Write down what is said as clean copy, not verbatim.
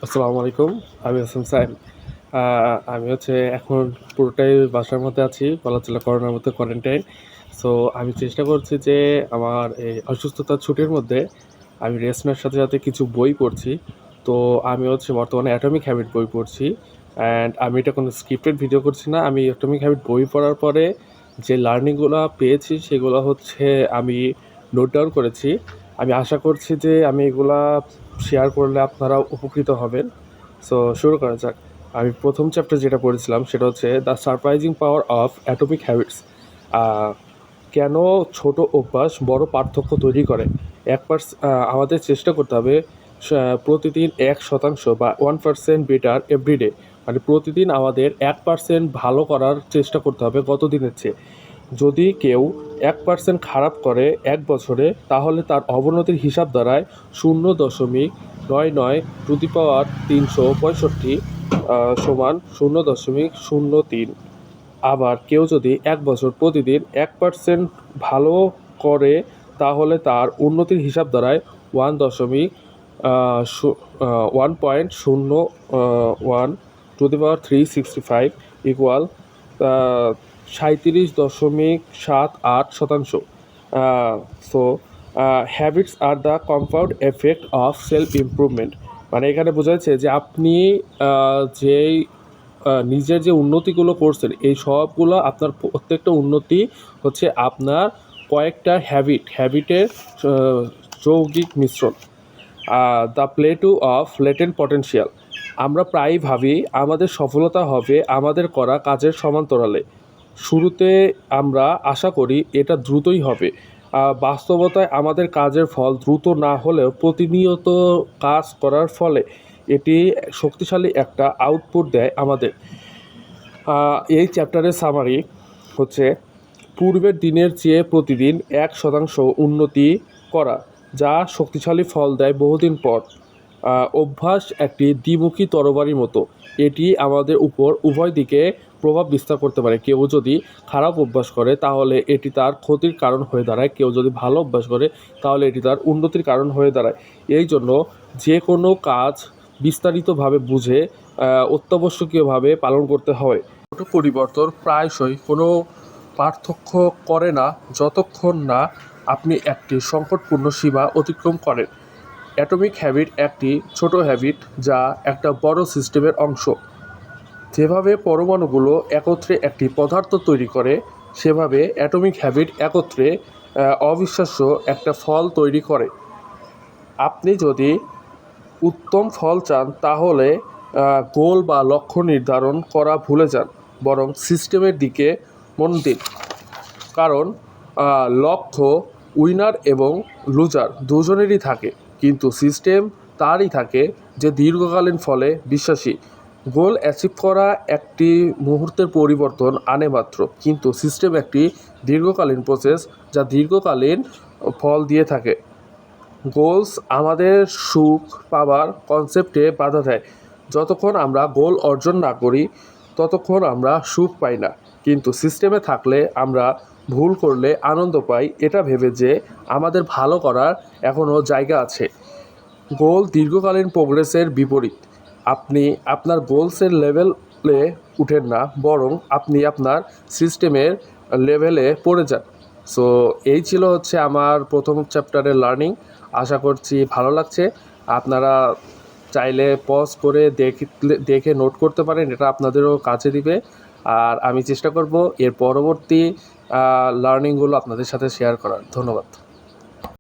আসসালামু আলাইকুম। আমি হাসান সাইম। আমি এখন পুরোটাই বাসার মধ্যে আছি। বলা চলে করোনার মধ্যে কোয়ারেন্টাইন। সো আমি চেষ্টা করছি যে আমার এই অসুস্থতার ছুটির মধ্যে আমি রেস্ট নেওয়ার সাথে, সাথে কিছু বই পড়ছি। তো আমি বর্তমানে অ্যাটমিক হ্যাবিট বই পড়ছি। অ্যান্ড আমি এটা কোনো স্ক্রিপ্টেড ভিডিও করছি না। আমি অ্যাটমিক হ্যাবিট বই পড়ার পরে যে লার্নিংগুলা পেয়েছি সেগুলো আমি নোট ডাউন করেছি। আমি আশা করছি যে আমি এগুলা শেয়ার করলে আপনারা উপকৃত হবেন। সো শুরু করা যাক। আমি প্রথম চ্যাপ্টার যেটা পড়েছিলাম সেটা হচ্ছে the surprising power of atomic habits. কেন ছোট অভ্যাস বড় পার্থক্য তৈরি করে। আমাদের চেষ্টা করতে হবে প্রতিদিন 1% বা 1% বেটার এভরিডে, মানে প্রতিদিন আমাদের 1% ভালো করার চেষ্টা করতে হবে গত দিনের চেয়ে। যদি কেউ 1% খারাপ করে 1 বছরে, তাহলে তার অবনতির হিসাব দাঁড়ায় 0.99 টু দি পাওয়ার 365 সমান 0.03। আবার কেউ যদি 1 বছর প্রতিদিন 1% ভালো করে, তাহলে তার উন্নতির হিসাব দাঁড়ায় 1.01 to the power 365 equal 37.78%। So habits are the compound effect of self improvement. মানে এখানে বোঝা যাচ্ছে যে আপনি যেই নিজের যে উন্নতিগুলো করছেন, এই সবগুলো আপনার প্রত্যেকটা উন্নতি আপনার কয়েকটা হ্যাবিটের যৌগিক মিশ্রণ। The plateau of latent potential. আমরা প্রায়ই ভাবি আমাদের সফলতা হবে আমাদের করা কাজের সমান্তরালে। শুরুতে আমরা আশা করি এটা দ্রুতই হবে। বাস্তবতায় আমাদের কাজের ফল দ্রুত না হলেও প্রতিনিয়ত কাজ করার ফলে এটি শক্তিশালী একটা আউটপুট দেয় আমাদের। এই চ্যাপ্টারের সামারি হচ্ছে পূর্বের দিনের চেয়ে প্রতিদিন 1% উন্নতি করা, যা শক্তিশালী ফল দেয় বহুদিন পর। অভ্যাস একটি দ্বিমুখী তরবারির মতো, এটি আমাদের উপর উভয় দিকে প্রভাব বিস্তার করতে পারে। কেউ যদি খারাপ অভ্যাস করে তাহলে এটি তার ক্ষতির কারণ হয়ে দাঁড়ায়, কেউ যদি ভালো অভ্যাস করে তাহলে এটি তার উন্নতির কারণ হয়ে দাঁড়ায়। এই জন্য যে কোনো কাজ বিস্তারিতভাবে বুঝে অত্যাবশ্যকীয়ভাবে পালন করতে হয়। ছোট পরিবর্তন প্রায়শই কোনো পার্থক্য করে না যতক্ষণ না আপনি একটি সংকটপূর্ণ সীমা অতিক্রম করেন। অ্যাটমিক হ্যাবিট একটি ছোট হ্যাবিট যা একটা বড় সিস্টেমের অংশ। যেভাবে পরমাণুগুলো একত্রে একটি পদার্থ তৈরি করে, সেভাবে অ্যাটমিক হ্যাবিট একত্রে অবিশ্বাস্য একটা ফল তৈরি করে। আপনি যদি উত্তম ফল চান তাহলে গোল বা লক্ষ্য নির্ধারণ করা ভুলে যান, বরং সিস্টেমের দিকে মন দিন। কারণ লক্ষ্য উইনার এবং লুজার দুজনেরই থাকে, কিন্তু সিস্টেম তারই থাকে যে দীর্ঘকালীন ফলে বিশ্বাসী। গোল অ্যাচিভ করা একটি মুহূর্তের পরিবর্তন আনে মাত্র, কিন্তু সিস্টেম একটি দীর্ঘকালীন প্রসেস যা দীর্ঘকালীন ফল দিয়ে থাকে। গোলস আমাদের সুখ পাবার কনসেপ্টে বাধা দেয়। যতক্ষণ আমরা গোল অর্জন না করি ততক্ষণ আমরা সুখ পাই না, কিন্তু সিস্টেমে থাকলে আমরা ভুল করলে আনন্দ পাই, এটা ভেবে যে আমাদের ভালো করার এখনও জায়গা আছে। গোল দীর্ঘকালীন প্রোগ্রেসের বিপরীত। আপনি আপনার গোলসের লেভেলে উঠেন না, বরং আপনি আপনার সিস্টেমের লেভেলে পড়ে যান। সো এই ছিল আমার প্রথম চ্যাপ্টারের লার্নিং। আশা করছি ভালো লাগছে। আপনারা চাইলে পজ করে দেখে নোট করতে পারেন, এটা আপনাদেরও কাজে দিবে। আর আমি চেষ্টা করব এর পরবর্তী লার্নিংগুলো আপনাদের সাথে শেয়ার করার। ধন্যবাদ।